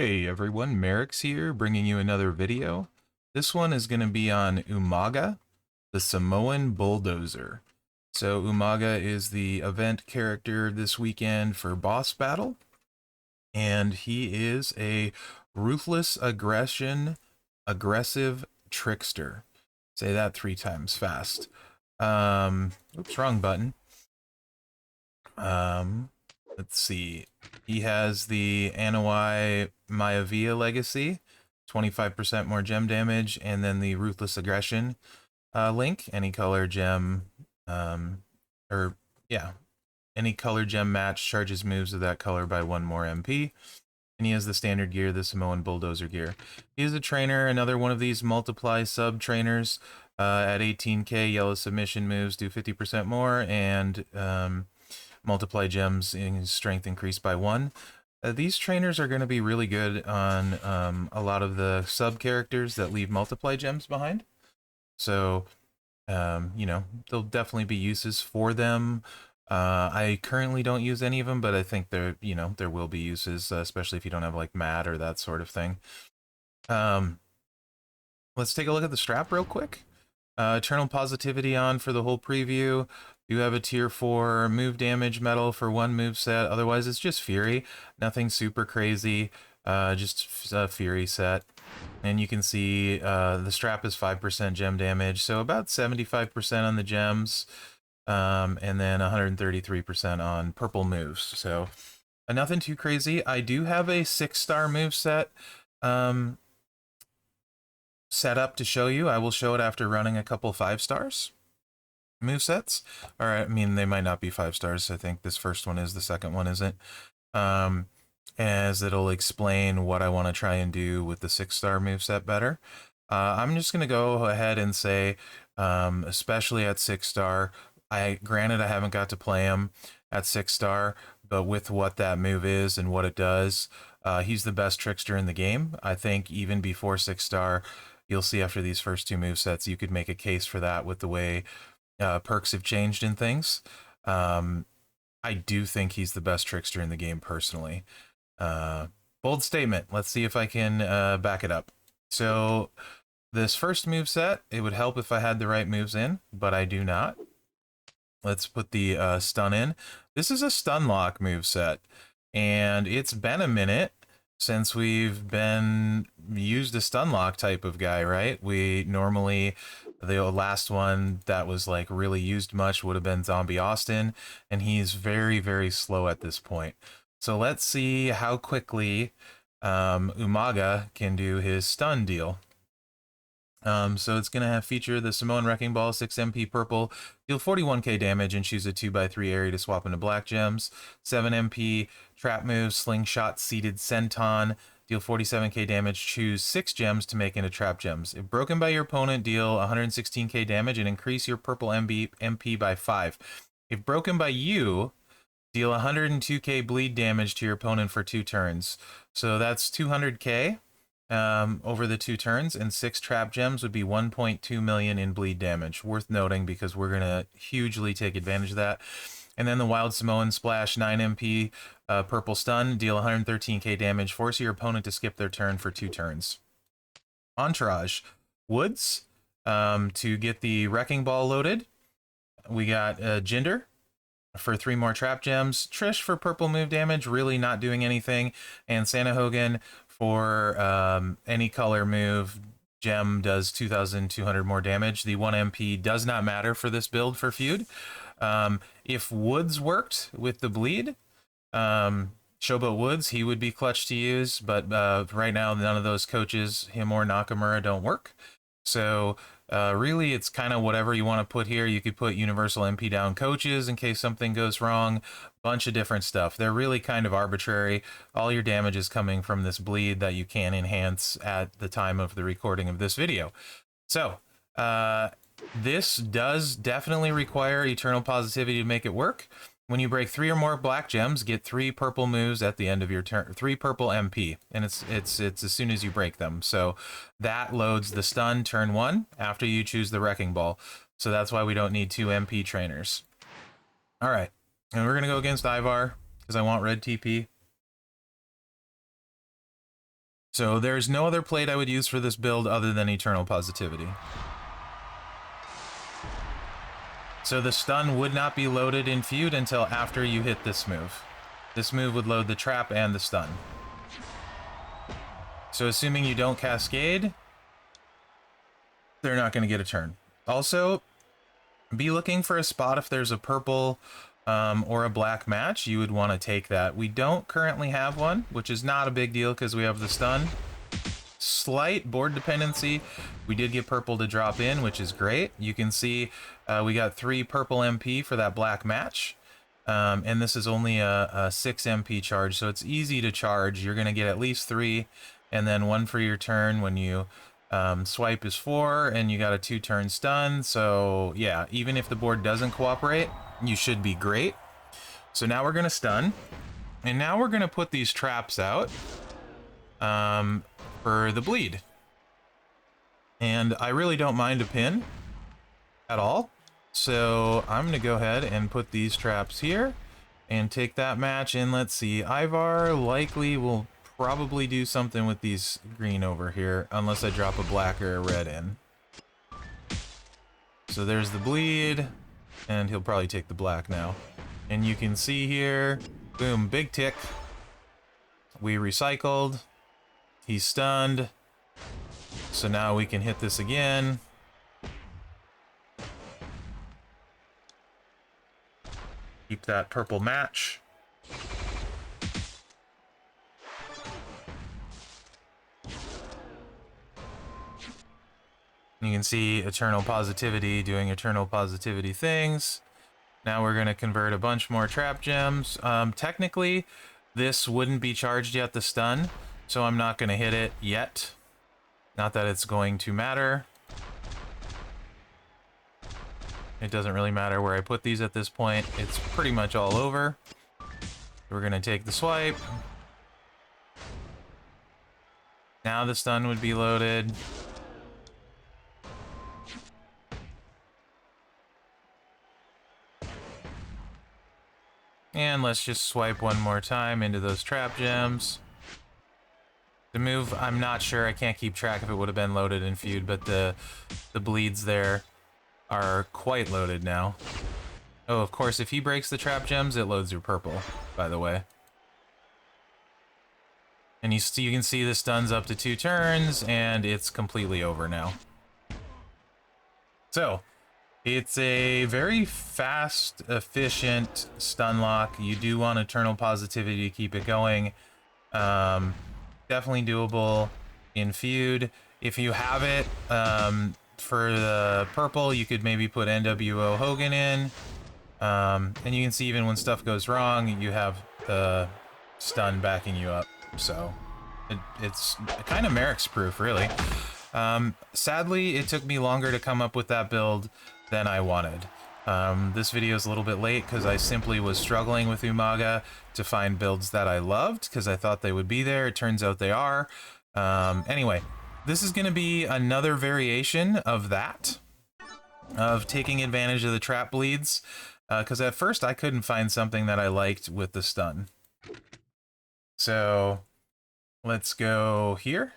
Hey everyone, Mherex here, bringing you another video. This one is going to be on Umaga, the Samoan Bulldozer. So Umaga is the event character this weekend for Boss Battle, and he is a ruthless aggressive trickster. Say that 3 times fast. Oops, wrong button. Let's see. He has the Anawai Maivia legacy, 25% more gem damage, and then the Ruthless Aggression link. Any color gem, or yeah, any color gem match charges moves of that color by 1 more MP. And he has the standard gear, the Samoan Bulldozer gear. He is a trainer, another one of these multiply sub trainers. At 18k, yellow submission moves do 50% more, and multiply gems in strength increased by 1. These trainers are going to be really good on a lot of the sub characters that leave multiply gems behind. So, you know, there'll definitely be uses for them. I currently don't use any of them, but I think there, there will be uses, especially if you don't have like mat or that sort of thing. Let's take a look at the strap real quick. Eternal Positivity on for the whole preview. You have a tier 4 move damage medal for 1 move set. Otherwise, it's just Fury. Nothing super crazy. Just a Fury set. And you can see the strap is 5% gem damage, so about 75% on the gems, and then 133% on purple moves. So nothing too crazy. I do have a 6-star move set set up to show you. I will show it after running a couple 5-stars movesets. Or I mean, they might not be 5 stars. I think this first one is, the second one isn't. As it'll explain what I want to try and do with the 6-star moveset better. I'm just gonna go ahead and say, especially at 6-star, granted I haven't got to play him at 6-star, but with what that move is and what it does, he's the best trickster in the game. I think even before 6-star, you'll see after these first 2 movesets, you could make a case for that with the way perks have changed and things. I do think he's the best trickster in the game personally. Bold statement. Let's see if I can back it up. So this first moveset, it would help if I had the right moves in, but I do not. Let's put the stun in. This is a stun lock moveset, and it's been a minute since we've been used a stun lock type of guy, right? We normally, the last one that was like really used much would have been Zombie Austin, and he's very, very slow at this point. So let's see how quickly Umaga can do his stun deal. So it's going to feature the Samoan Wrecking Ball, 6 MP purple, deal 41k damage and choose a 2x3 area to swap into black gems. 7 MP trap move, slingshot, seated senton, deal 47k damage, choose 6 gems to make into trap gems. If broken by your opponent, deal 116k damage and increase your purple MP by 5. If broken by you, deal 102k bleed damage to your opponent for 2 turns. So that's 200k. Over the 2 turns, and 6 trap gems would be 1.2 million in bleed damage. Worth noting because we're going to hugely take advantage of that. And then the Wild Samoan Splash, 9 MP purple stun, deal 113k damage, force your opponent to skip their turn for 2 turns. Entourage, Woods, to get the Wrecking Ball loaded. We got Jinder for 3 more trap gems, Trish for purple move damage, really not doing anything, and Santa Hogan for any color move. Gem does 2,200 more damage. The 1 MP does not matter for this build for Feud. If Woods worked with the bleed, Showboat Woods, he would be clutch to use, but right now none of those coaches, him or Nakamura, don't work. So really, it's kind of whatever you want to put here. You could put universal MP down coaches in case something goes wrong. Bunch of different stuff. They're really kind of arbitrary. All your damage is coming from this bleed that you can enhance at the time of the recording of this video. So this does definitely require Eternal Positivity to make it work. When you break 3 or more black gems, get 3 purple moves at the end of your turn, 3 purple MP, and it's as soon as you break them. So that loads the stun turn 1 after you choose the Wrecking Ball. So that's why we don't need 2 MP trainers. All right, and we're gonna go against Ivar because I want red TP. So there's no other plate I would use for this build other than Eternal Positivity. So the stun would not be loaded in Feud until after you hit this move. This move would load the trap and the stun. So assuming you don't cascade, they're not going to get a turn. Also, be looking for a spot if there's a purple or a black match. You would want to take that. We don't currently have one, which is not a big deal because we have the stun. Slight board dependency. We did get purple to drop in, which is great. You can see we got 3 purple MP for that black match. And this is only a 6 MP charge, so it's easy to charge. You're going to get at least 3, and then 1 for your turn when you swipe is 4, and you got a 2-turn stun. So yeah, even if the board doesn't cooperate, you should be great. So now we're going to stun, and now we're going to put these traps out for the bleed. And I really don't mind a pin at all. So I'm going to go ahead and put these traps here and take that match. And let's see, Ivar likely will probably do something with these green over here, unless I drop a black or a red in. So there's the bleed, and he'll probably take the black now. And you can see here, boom, big tick. We recycled. He's stunned. So now we can hit this again. Keep that purple match. You can see Eternal Positivity doing Eternal Positivity things. Now we're going to convert a bunch more trap gems. Technically, this wouldn't be charged yet, the stun, so I'm not going to hit it yet. Not that it's going to matter. It doesn't really matter where I put these at this point. It's pretty much all over. We're going to take the swipe. Now the stun would be loaded. And let's just swipe one more time into those trap gems. The move, I'm not sure. I can't keep track if it would have been loaded in Feud, but the bleeds there are quite loaded now. Oh, of course, if he breaks the trap gems, it loads your purple, by the way. And you can see the stun's up to 2 turns, and it's completely over now. So, it's a very fast, efficient stun lock. You do want Eternal Positivity to keep it going. Definitely doable in Feud. If you have it, for the purple, you could maybe put NWO Hogan in. And you can see even when stuff goes wrong, you have the stun backing you up. So it's kind of Mherex proof, really. Sadly, it took me longer to come up with that build than I wanted. This video is a little bit late because I simply was struggling with Umaga to find builds that I loved because I thought they would be there. It turns out they are. Anyway, this is going to be another variation of that, of taking advantage of the trap bleeds, because at first I couldn't find something that I liked with the stun. So let's go here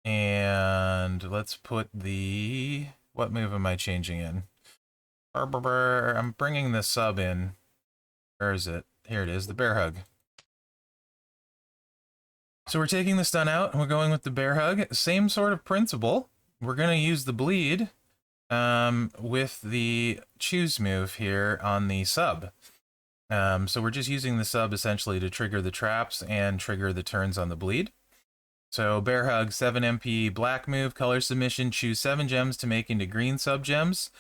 and let's put the... What move am I changing in? I'm bringing the sub in. Where is it? Here it is, the bear hug. So we're taking the stun out and we're going with the bear hug. Same sort of principle. We're going to use the bleed with the choose move here on the sub. So we're just using the sub essentially to trigger the traps and trigger the turns on the bleed. So bear hug, 7 MP black move, color submission, choose 7 gems to make into green sub gems,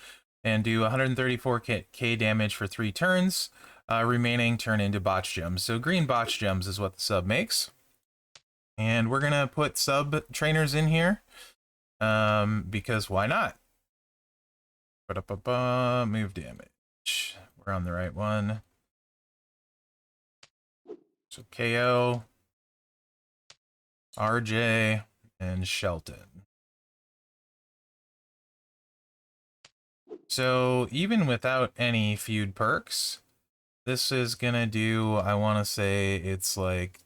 and do 134k damage for 3 turns. Remaining turn into botch gems. So green botch gems is what the sub makes. And we're gonna put sub trainers in here because why not? Move damage. We're on the right one. So KO, RJ, and Shelton. So even without any Feud perks, this is gonna do, I want to say it's like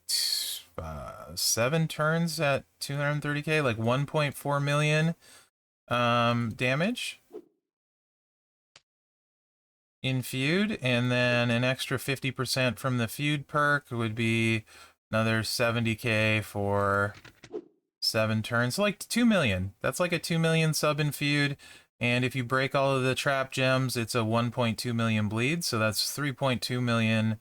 7 turns at 230k, like 1.4 million damage in Feud, and then an extra 50% from the Feud perk would be another 70k for 7 turns. So like 2 million. That's like a 2 million sub in Feud. And if you break all of the trap gems, it's a 1.2 million bleed. So that's 3.2 million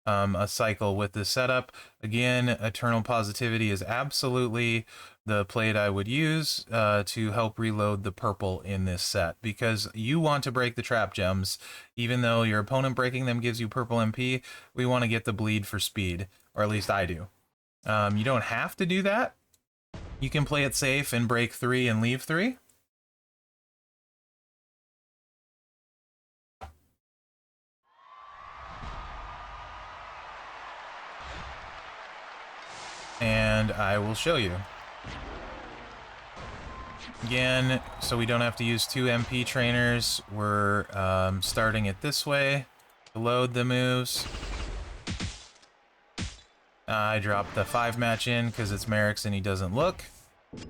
a cycle with this setup. Again, Eternal Positivity is absolutely the plate I would use to help reload the purple in this set, because you want to break the trap gems. Even though your opponent breaking them gives you purple MP, we want to get the bleed for speed, or at least I do. You don't have to do that. You can play it safe and break 3 and leave 3. And I will show you. Again, so we don't have to use 2 MP trainers, we're starting it this way to load the moves. I dropped the 5 match in because it's Mherex and he doesn't look.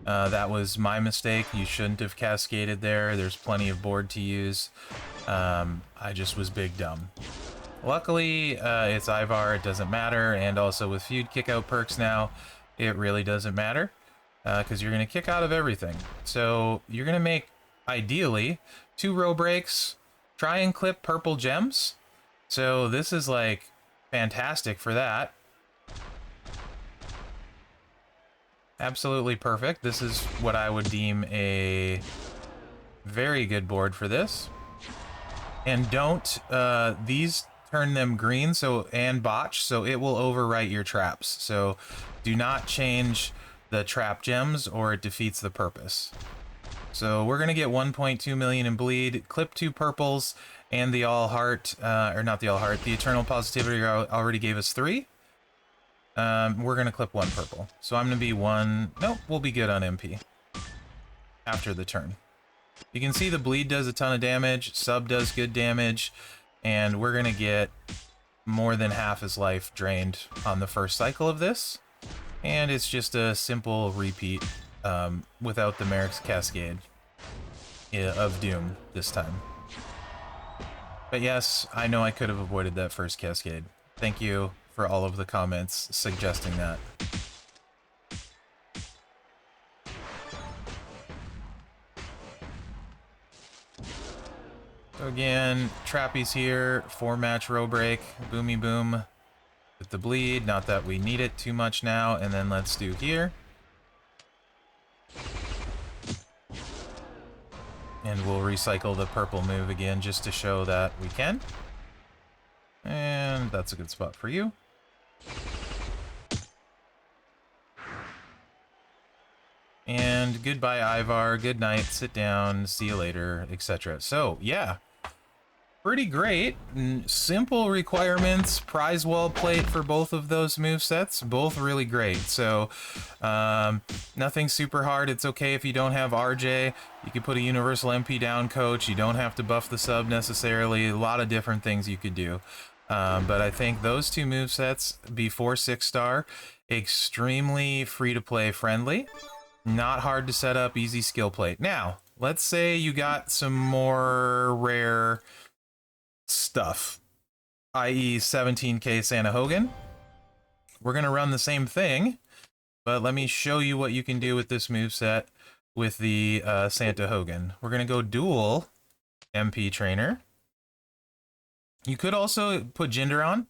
That was my mistake. You shouldn't have cascaded there. There's plenty of board to use. I just was big dumb. Luckily, it's Ivar, it doesn't matter, and also with Feud kickout perks now, it really doesn't matter, because you're going to kick out of everything. So you're going to make, ideally, 2 row breaks, try and clip purple gems. So this is like fantastic for that. Absolutely perfect. This is what I would deem a very good board for this. And don't, these turn them green and botch, so it will overwrite your traps. So do not change the trap gems or it defeats the purpose. So we're going to get 1.2 million in bleed, clip 2 purples, and the all heart, or not the all heart, the Eternal Positivity already gave us 3. We're going to clip 1 purple. So I'm going to be 1, nope, we'll be good on MP after the turn. You can see the bleed does a ton of damage, sub does good damage, and we're going to get more than half his life drained on the first cycle of this. And it's just a simple repeat without the Mherex Cascade of Doom this time. But yes, I know I could have avoided that first Cascade. Thank you for all of the comments suggesting that. So again, Trappy's here, 4 match row break, boomy boom with the bleed, not that we need it too much now, and then let's do here. And we'll recycle the purple move again just to show that we can. And that's a good spot for you. And goodbye, Ivar, good night, sit down, see you later, etc. So, yeah. Pretty great. Simple requirements, prize wall plate for both of those movesets, both really great. So nothing super hard. It's okay if you don't have RJ. You could put a universal MP down coach. You don't have to buff the sub necessarily. A lot of different things you could do. But I think those 2 movesets before 6-star, extremely free-to-play friendly. Not hard to set up, easy skill plate. Now, let's say you got some more rare stuff, i.e. 17k Santa Hogan. We're going to run the same thing, but let me show you what you can do with this moveset with the Santa Hogan. We're going to go dual MP trainer. You could also put Jinder on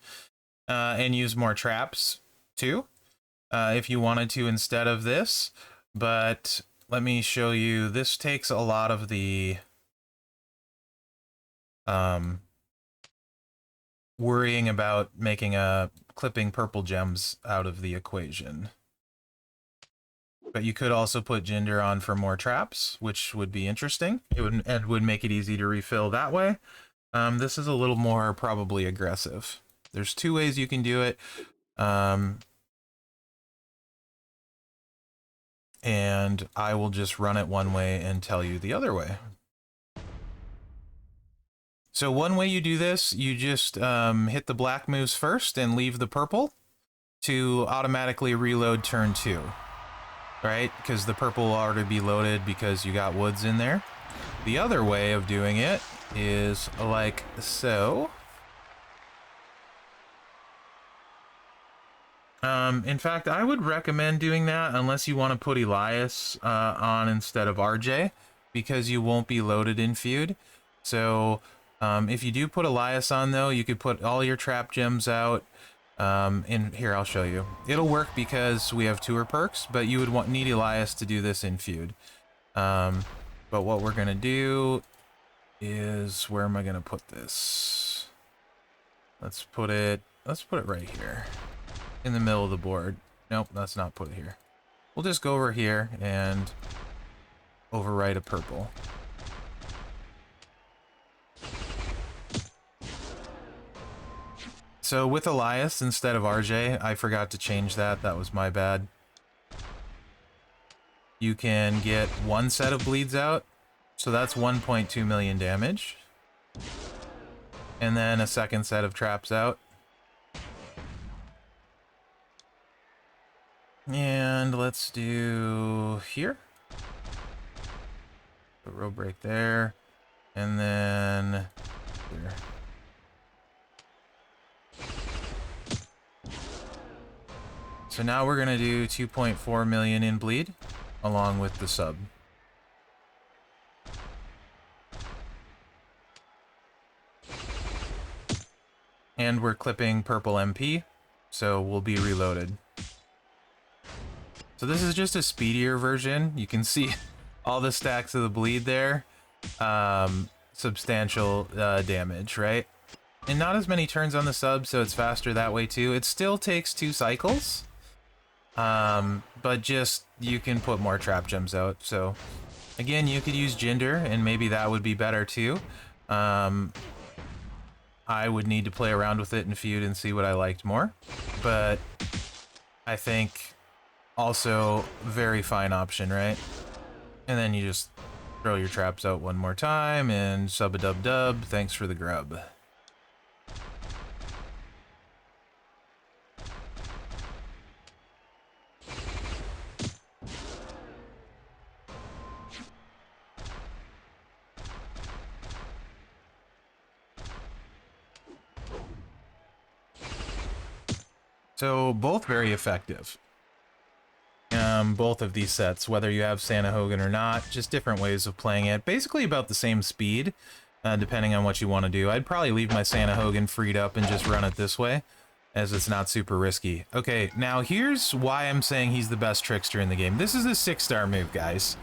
and use more traps too, if you wanted to instead of this, but let me show you. This takes a lot of the worrying about making clipping purple gems out of the equation. But you could also put Jinder on for more traps, which would be interesting. It would make it easy to refill that way. This is a little more probably aggressive. There's 2 ways you can do it. And I will just run it one way and tell you the other way. So one way you do this, you just hit the black moves first and leave the purple. to automatically reload turn 2, right? Because the purple will already be loaded because you got woods in there. The other way of doing it is like so. In fact, I would recommend doing that unless you want to put Elias on instead of RJ, because you won't be loaded in Feud. So if you do put Elias on, though, you could put all your trap gems out. And here, I'll show you. It'll work because we have tour perks, but you would need Elias to do this in Feud. But what we're going to do is, where am I going to put this? Let's put it right here. In the middle of the board. Nope, let's not put it here. We'll just go over here and overwrite a purple. So with Elias instead of RJ, I forgot to change that. That was my bad. You can get one set of bleeds out. So that's 1.2 million damage. And then a second set of traps out. And let's do here. Put row break there. And then here. So now we're going to do 2.4 million in bleed along with the sub. And we're clipping purple MP, so we'll be reloaded. So this is just a speedier version. You can see all the stacks of the bleed there. Substantial damage, right? And not as many turns on the sub, so it's faster that way too. It still takes 2 cycles. But just, you can put more trap gems out. So again, you could use Jinder, and maybe that would be better too. I would need to play around with it in Feud and see what I liked more. But I think also very fine option, right? And then you just throw your traps out one more time and sub-a-dub-dub. Thanks for the grub. So both very effective. Both of these sets, whether you have Santa Hogan or not, just different ways of playing it. Basically about the same speed, depending on what you want to do. I'd probably leave my Santa Hogan freed up and just run it this way, as it's not super risky. Okay, now here's why I'm saying he's the best trickster in the game. This is a 6-star move, guys.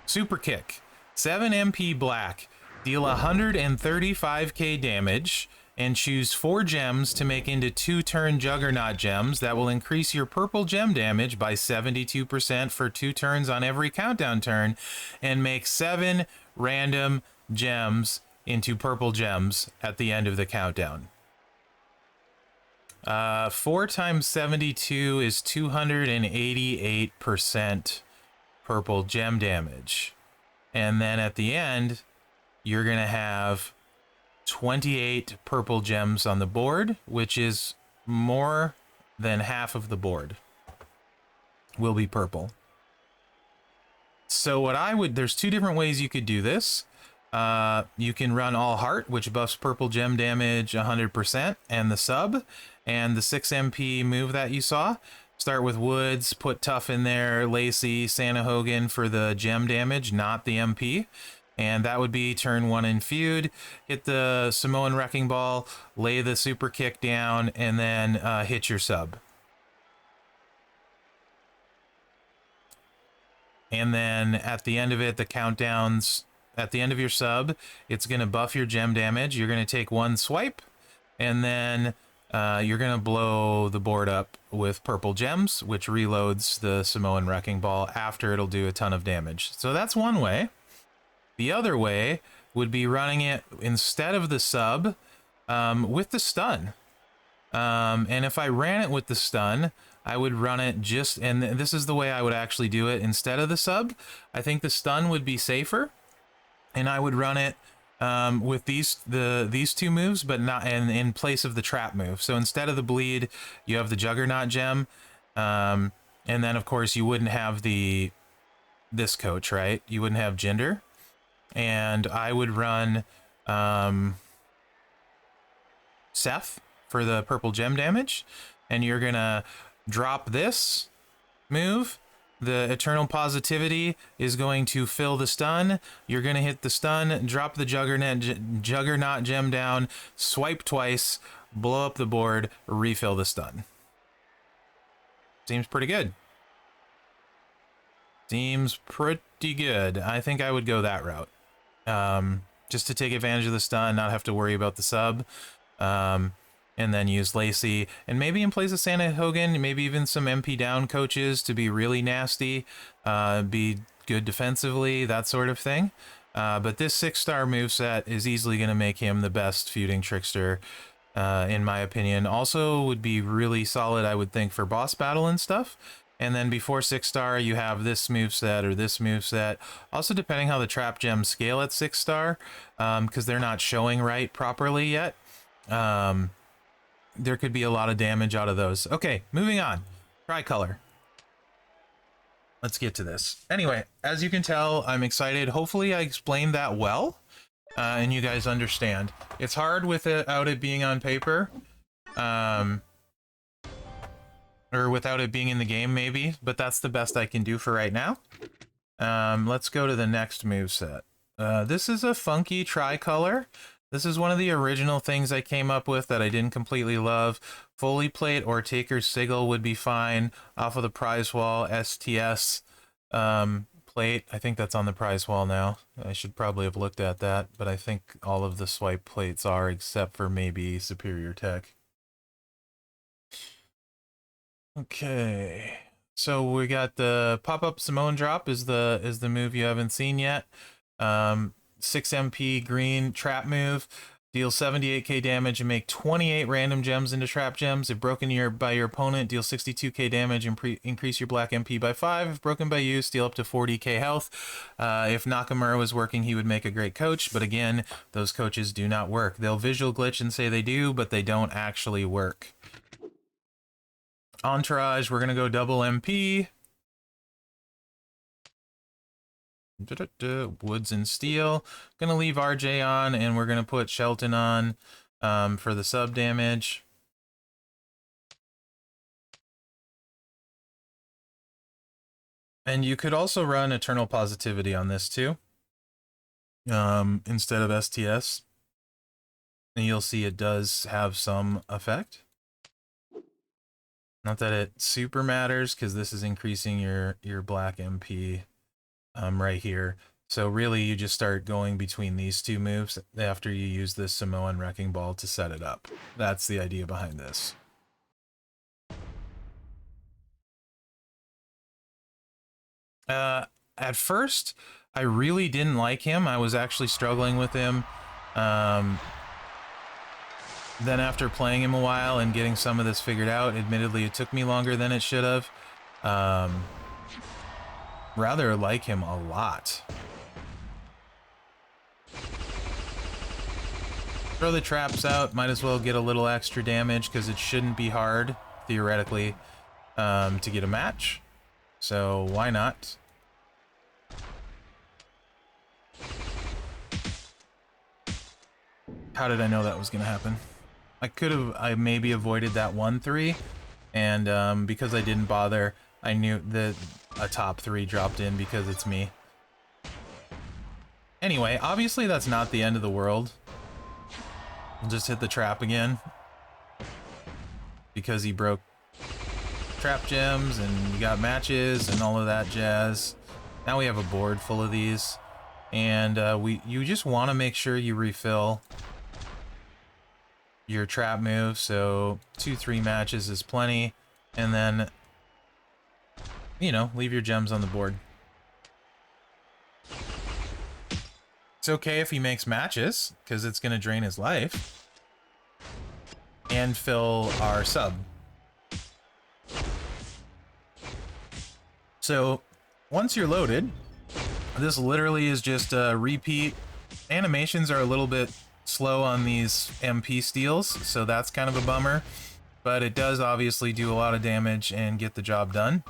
Super kick. 7 MP black. Deal 135k damage. And choose 4 gems to make into 2-turn Juggernaut gems that will increase your purple gem damage by 72% for 2 turns on every countdown turn, and make 7 random gems into purple gems at the end of the countdown. 4 times 72 is 288% purple gem damage. And then at the end, you're going to have 28 purple gems on the board, which is more than half of the board will be purple. So what I would, there's 2 different ways you could do this. You can run all heart, which buffs purple gem damage 100%, and the sub, and the 6 MP move that you saw. Start with Woods, put Tough in there, Lacey, Santa Hogan for the gem damage, not the MP. And that would be turn 1 in Feud. Hit the Samoan Wrecking Ball, lay the super kick down, and then hit your sub. And then at the end of it, the countdowns, at the end of your sub, it's going to buff your gem damage. You're going to take 1 swipe, and then you're going to blow the board up with purple gems, which reloads the Samoan Wrecking Ball after it'll do a ton of damage. So that's one way. The other way would be running it instead of the sub with the stun. And if I ran it with the stun, I would run it just, and this is the way I would actually do it instead of the sub. I think the stun would be safer, and I would run it with these two moves, but not in place of the trap move. So instead of the bleed, you have the Juggernaut gem, and then of course you wouldn't have this coach, right? You wouldn't have Jinder, and I would run Seth for the purple gem damage, and you're gonna drop this move. The Eternal Positivity is going to fill the stun. You're going to hit the stun, drop the Juggernaut gem down, swipe twice, blow up the board, refill the stun. Seems pretty good. Seems pretty good. I think I would go that route. Just to take advantage of the stun, not have to worry about the sub. And then use Lacey, and maybe in place of Santa Hogan, maybe even some MP down coaches to be really nasty, be good defensively, that sort of thing. But this 6-star moveset is easily going to make him the best feuding Trickster, in my opinion. Also would be really solid, I would think, for boss battle and stuff. And then before 6-star, you have this moveset or this moveset. Also, depending how the trap gems scale at 6-star, because they're not showing right properly yet. There could be a lot of damage out of those. Okay, moving on. Tricolor. Let's get to this. Anyway, as you can tell, I'm excited. Hopefully I explained that well, and you guys understand. It's hard without it being on paper, or without it being in the game maybe, but that's the best I can do for right now. Let's go to the next moveset. This is a funky tricolor. This is one of the original things I came up with that I didn't completely love. Foley plate or Taker's Sigil would be fine. Off of the prize wall, STS plate. I think that's on the prize wall now. I should probably have looked at that, but I think all of the swipe plates are, except for maybe Superior Tech. Okay. So we got the pop-up Samoan drop is the move you haven't seen yet. 6 MP green trap move, deals 78k damage and make 28 random gems into trap gems. If broken by your opponent, deal 62k damage and increase your black MP by 5. If broken by you, steal up to 40k health. If Nakamura was working, he would make a great coach, but again, those coaches do not work. They'll visual glitch and say they do, but they don't actually work. Entourage, we're going to go double MP. Woods and Steel. Gonna leave RJ on, and we're gonna put Shelton on for the sub damage. And you could also run Eternal Positivity on this too, instead of STS. And you'll see it does have some effect. Not that it super matters, because this is increasing your black MP. Right here. So really you just start going between these two moves after you use this Samoan Wrecking Ball to set it up. That's the idea behind this. At first, I really didn't like him. I was actually struggling with him. Then after playing him a while and getting some of this figured out, admittedly it took me longer than it should have. Rather like him a lot. Throw the traps out, might as well get a little extra damage because it shouldn't be hard, theoretically, to get a match. So why not? How did I know that was going to happen? I maybe avoided that 1-3, and because I didn't bother, I knew that a top 3 dropped in because it's me. Anyway, obviously that's not the end of the world. We'll just hit the trap again. Because he broke trap gems and we got matches and all of that jazz. Now we have a board full of these. And you just want to make sure you refill your trap move. So 2-3 matches is plenty. And then, you know, leave your gems on the board. It's okay if he makes matches, because it's going to drain his life. And fill our sub. So, once you're loaded, this literally is just a repeat Animations are a little bit slow on these MP steals, so that's kind of a bummer. But it does obviously do a lot of damage and get the job done.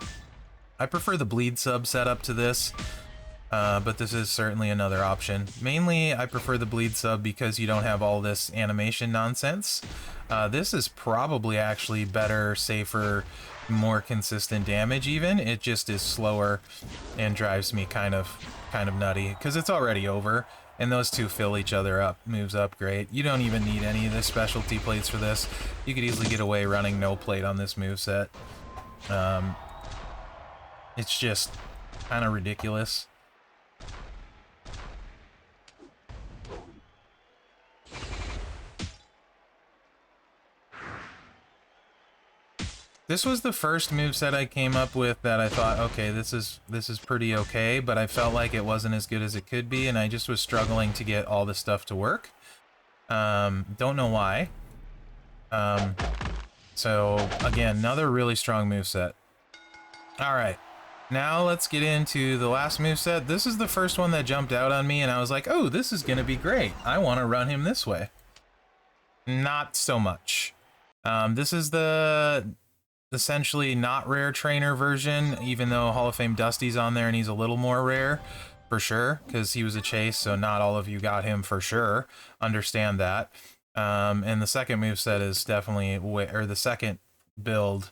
I prefer the bleed sub setup to this, but this is certainly another option. Mainly, I prefer the bleed sub because you don't have all this animation nonsense. This is probably actually better, safer, more consistent damage even. It just is slower and drives me kind of nutty because it's already over. And those two fill each other up. Moves up great. You don't even need any of the specialty plates for this. You could easily get away running no plate on this moveset. It's just kind of ridiculous. This was the first moveset I came up with that I thought, okay, this is pretty okay, but I felt like it wasn't as good as it could be, and I just was struggling to get all the stuff to work. Don't know why. So, again, another really strong moveset. Alright, now let's get into the last moveset. This is the first one that jumped out on me, and I was like, oh, this is gonna be great. I want to run him this way. Not so much. This is the essentially not rare trainer version, even though Hall of Fame Dusty's on there and he's a little more rare for sure because he was a chase, so not all of you got him for sure. Understand that. And the second moveset is definitely or the second build,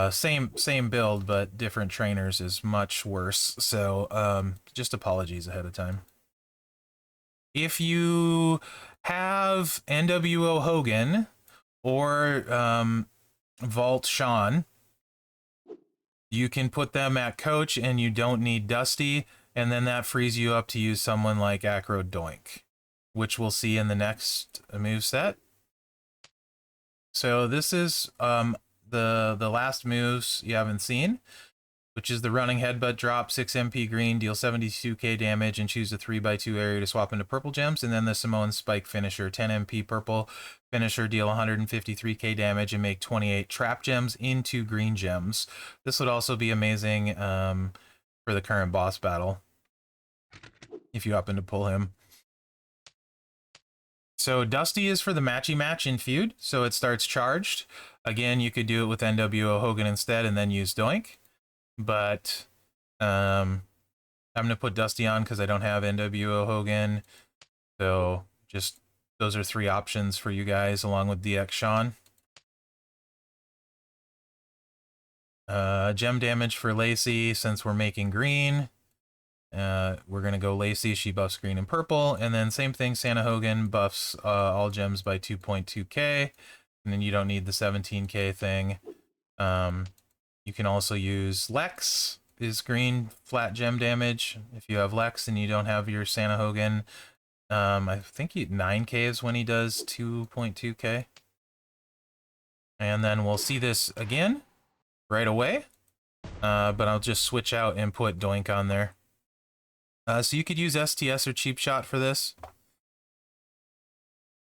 same build but different trainers, is much worse. So just apologies ahead of time. If you have NWO Hogan or Vault Sean, you can put them at coach and you don't need Dusty, and then that frees you up to use someone like Acro Doink, which we'll see in the next moveset. So this is the last moves you haven't seen, which is the running headbutt drop, 6 MP green, deal 72k damage, and choose a 3x2 area to swap into purple gems. And then the Samoan spike finisher, 10 MP purple finisher, deal 153k damage, and make 28 trap gems into green gems. This would also be amazing for the current boss battle, if you happen to pull him. So Dusty is for the matchy match in Feud, so it starts charged. Again, you could do it with NWO Hogan instead and then use Doink. But I'm going to put Dusty on because I don't have NWO Hogan. So just those are 3 options for you guys along with DX Sean. Gem damage for Lacey since we're making green. We're going to go Lacey. She buffs green and purple. And then same thing, Santa Hogan buffs all gems by 2.2k. And then you don't need the 17k thing. You can also use Lex, is green flat gem damage. If you have Lex and you don't have your Santa Hogan, I think 9k is when he does 2.2k. And then we'll see this again right away. But I'll just switch out and put Doink on there. So you could use STS or Cheap Shot for this.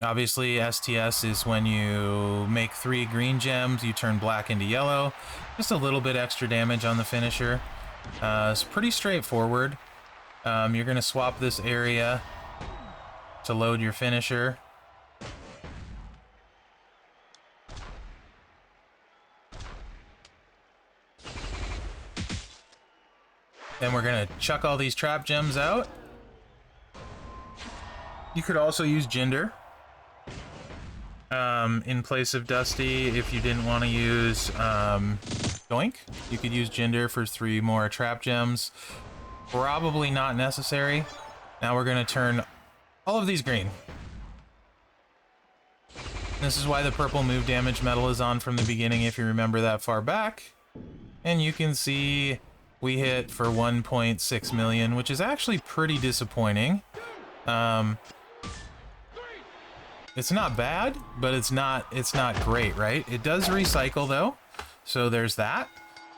Obviously, STS is when you make 3 green gems, you turn black into yellow. Just a little bit extra damage on the finisher. It's pretty straightforward. You're going to swap this area to load your finisher. Then we're going to chuck all these trap gems out. You could also use Jinder in place of Dusty. If you didn't want to use Doink, you could use Jinder for 3 more trap gems. Probably not necessary. Now we're going to turn all of these green. This is why the purple move damage medal is on from the beginning, if you remember that far back. And you can see we hit for 1.6 million, which is actually pretty disappointing. It's not bad, but it's not great, right? It does recycle though, so there's that.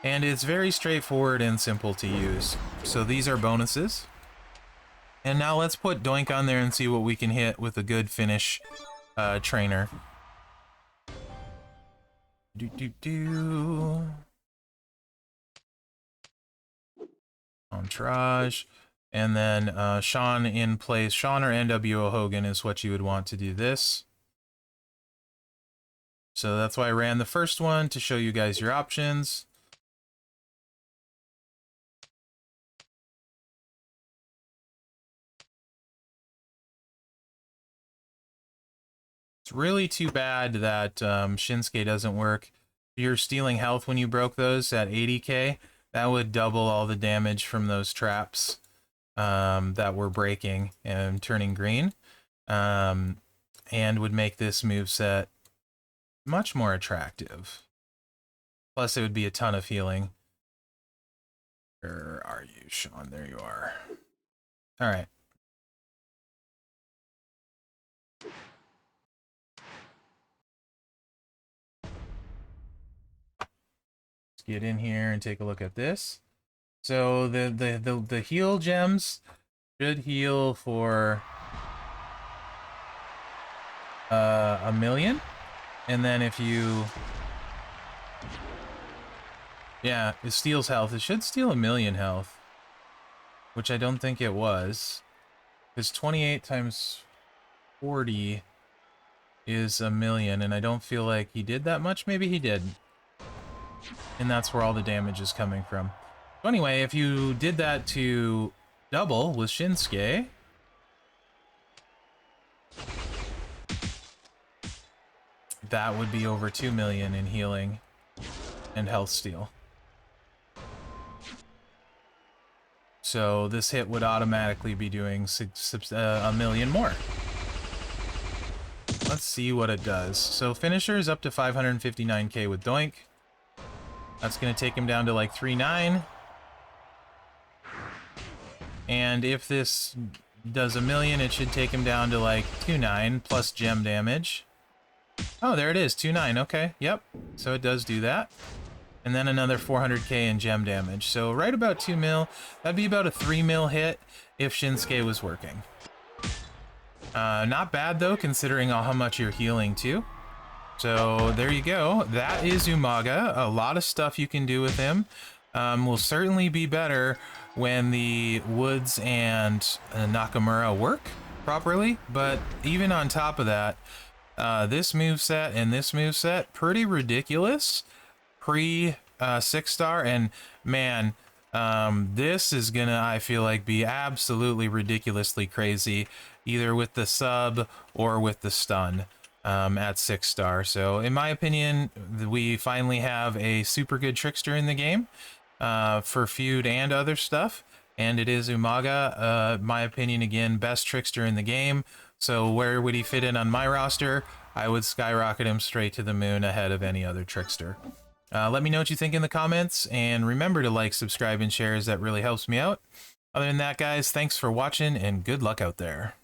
And it's very straightforward and simple to use. So these are bonuses. And now let's put Doink on there and see what we can hit with a good finish trainer. Entourage. And then Sean in place. Sean or NWO Hogan is what you would want to do this. So that's why I ran the first one, to show you guys your options. It's really too bad that Shinsuke doesn't work. You're stealing health when you broke those at 80k. That would double all the damage from those traps that were breaking and turning green. And would make this moveset much more attractive. Plus, it would be a ton of healing. Where are you, Sean? There you are. All right. Let's get in here and take a look at this. So the heal gems should heal for 1,000,000, and then if you, yeah, it steals health. It should steal 1,000,000 health, which I don't think it was, because 28 times 40 is 1,000,000, and I don't feel like he did that much. Maybe he did, and that's where all the damage is coming from. So anyway, if you did that to double with Shinsuke, that would be over 2,000,000 in healing and health steal. So this hit would automatically be doing 1,000,000 more. Let's see what it does. So finisher is up to 559k with Doink. That's going to take him down to like 3.9. And if this does 1,000,000, it should take him down to like 2.9 plus gem damage. Oh, there it is, 2.9. Okay, yep. So it does do that. And then another 400k in gem damage. So right about 2 mil. That'd be about a 3 mil hit if Shinsuke was working. Not bad though, considering how much you're healing too. So there you go. That is Umaga. A lot of stuff you can do with him. Will certainly be better when the Woods and Nakamura work properly. But even on top of that, this moveset and this moveset, pretty ridiculous. Pre 6-star, and man, this is gonna, I feel like, be absolutely ridiculously crazy, either with the sub or with the stun at 6-star. So in my opinion, we finally have a super good Trickster in the game for Feud and other stuff, and it is Umaga. My opinion, again, best Trickster in the game. So where would he fit in on my roster? I would skyrocket him straight to the moon ahead of any other Trickster. Let me know what you think in the comments, and remember to like, subscribe, and share, as that really helps me out. Other than that, guys, thanks for watching, and good luck out there.